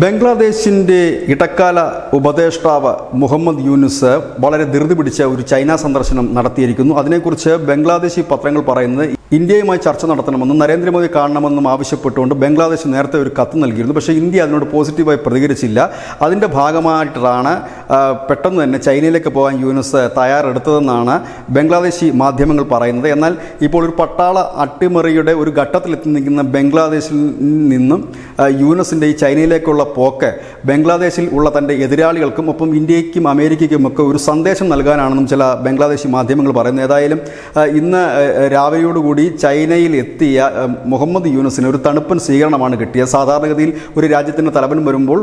ബംഗ്ലാദേശിൻ്റെ ഇടക്കാല ഉപദേഷ്ടാവ് മുഹമ്മദ് യൂനുസ് വളരെ ധൃതി പിടിച്ച ഒരു ചൈന സന്ദർശനം നടത്തിയിരിക്കുന്നു. അതിനെക്കുറിച്ച് ബംഗ്ലാദേശി പത്രങ്ങൾ പറയുന്നത് ഇന്ത്യയുമായി ചർച്ച നടത്തണമെന്നും നരേന്ദ്രമോദി കാണണമെന്നും ആവശ്യപ്പെട്ടുകൊണ്ട് ബംഗ്ലാദേശ് നേരത്തെ ഒരു കത്ത് നൽകിയിരുന്നു. പക്ഷേ ഇന്ത്യ അതിനോട് പോസിറ്റീവായി പ്രതികരിച്ചില്ല. അതിൻ്റെ ഭാഗമായിട്ടാണ് പെട്ടെന്ന് തന്നെ ചൈനയിലേക്ക് പോകാൻ യൂനുസ് തയ്യാറെടുത്തതെന്നാണ് ബംഗ്ലാദേശി മാധ്യമങ്ങൾ പറയുന്നത്. എന്നാൽ ഇപ്പോൾ ഒരു പട്ടാള അട്ടിമറിയുടെ ഒരു ഘട്ടത്തിലെത്തി നിൽക്കുന്ന ബംഗ്ലാദേശിൽ നിന്നും യൂനുസിൻ്റെ ഈ ചൈനയിലേക്കുള്ള പോക്ക് ബംഗ്ലാദേശിൽ ഉള്ള തൻ്റെ എതിരാളികൾക്കും ഒപ്പം ഇന്ത്യയ്ക്കും അമേരിക്കയ്ക്കും ഒക്കെ ഒരു സന്ദേശം നൽകാനാണെന്നും ചില ബംഗ്ലാദേശി മാധ്യമങ്ങൾ പറയുന്നു. ഏതായാലും ഇന്ന് രാവിലെയോടുകൂടി ചൈനയിൽ എത്തിയ മുഹമ്മദ് യൂനുസിന് ഒരു തണുപ്പൻ സ്വീകരണമാണ് കിട്ടിയത്. സാധാരണഗതിയിൽ ഒരു രാജ്യത്തിൻ്റെ തലവൻ വരുമ്പോൾ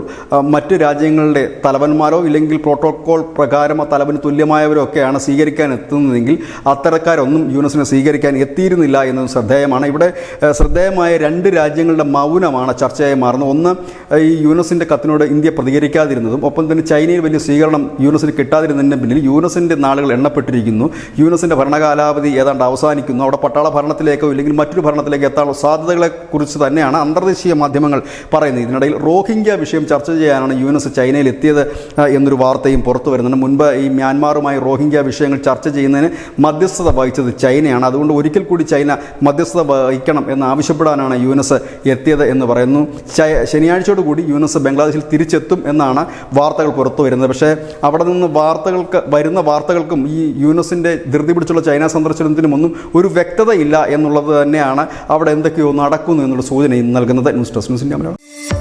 മറ്റ് രാജ്യങ്ങളുടെ തലവന്മാരോ ഇല്ലെങ്കിൽ പ്രോട്ടോക്കോൾ പ്രകാരം ആ തലവന് തുല്യമായവരോ ഒക്കെയാണ് സ്വീകരിക്കാൻ എത്തുന്നതെങ്കിൽ അത്തരക്കാരൊന്നും യൂനുസിനെ സ്വീകരിക്കാൻ എത്തിയിരുന്നില്ല എന്നതും ശ്രദ്ധേയമാണ്. ഇവിടെ ശ്രദ്ധേയമായ രണ്ട് രാജ്യങ്ങളുടെ മൗനമാണ് ചർച്ചയായി മാറുന്നത്. ഒന്ന്, ഈ യൂനുസിൻ്റെ കത്തിനോട് ഇന്ത്യ പ്രതികരിക്കാതിരുന്നതും ഒപ്പം തന്നെ ചൈനയിൽ വലിയ സ്വീകരണം യൂനുസിന് കിട്ടാതിരുന്നതിൻ്റെ പിന്നിൽ യൂനുസിൻ്റെ നാളുകൾ എണ്ണപ്പെട്ടിരിക്കുന്നു. യൂനുസിൻ്റെ ഭരണകാലാവധി ഏതാണ്ട് അവസാനിക്കുന്നു. അവിടെ പട്ടാള ഭരണത്തിലേക്കോ ഇല്ലെങ്കിൽ മറ്റൊരു ഭരണത്തിലേക്ക് എത്താനുള്ള സാധ്യതകളെക്കുറിച്ച് തന്നെയാണ് അന്തർദേശീയ മാധ്യമങ്ങൾ പറയുന്നത്. ഇതിനിടയിൽ റോഹിംഗ്യ വിഷയം ചർച്ച ചെയ്യാനാണ് യൂനുസ് ചൈനയിൽ എത്തിയത് എന്നൊരു വാർത്തയും പുറത്തു വരുന്നുണ്ട്. മുൻപ് ഈ മ്യാൻമാറുമായി റോഹിംഗ്യ വിഷയങ്ങൾ ചർച്ച ചെയ്യുന്നതിന് മധ്യസ്ഥത വഹിച്ചത് ചൈനയാണ്. അതുകൊണ്ട് ഒരിക്കൽ കൂടി ചൈന മധ്യസ്ഥത വഹിക്കണം എന്നാവശ്യപ്പെടാനാണ് യൂനുസ് എത്തിയത് എന്ന് പറയുന്നു. ശനിയാഴ്ചയോടുകൂടി യൂനുസ് ബംഗ്ലാദേശിൽ തിരിച്ചെത്തും എന്നാണ് വാർത്തകൾ പുറത്തു വരുന്നത്. പക്ഷേ അവിടെ നിന്ന് വരുന്ന വാർത്തകൾക്കും ഈ യൂനുസിൻ്റെ ധൃതി പിടിച്ചുള്ള ചൈന സന്ദർശനത്തിനുമൊന്നും ഒരു വ്യക്തതയില്ല എന്നുള്ളത് തന്നെയാണ് അവിടെ എന്തൊക്കെയോ നടക്കുന്നു എന്നുള്ള സൂചനയും നൽകുന്നത്. ന്യൂസ് ഡെസ്ക് ന്യൂസിൻ്റെ മലയാളം.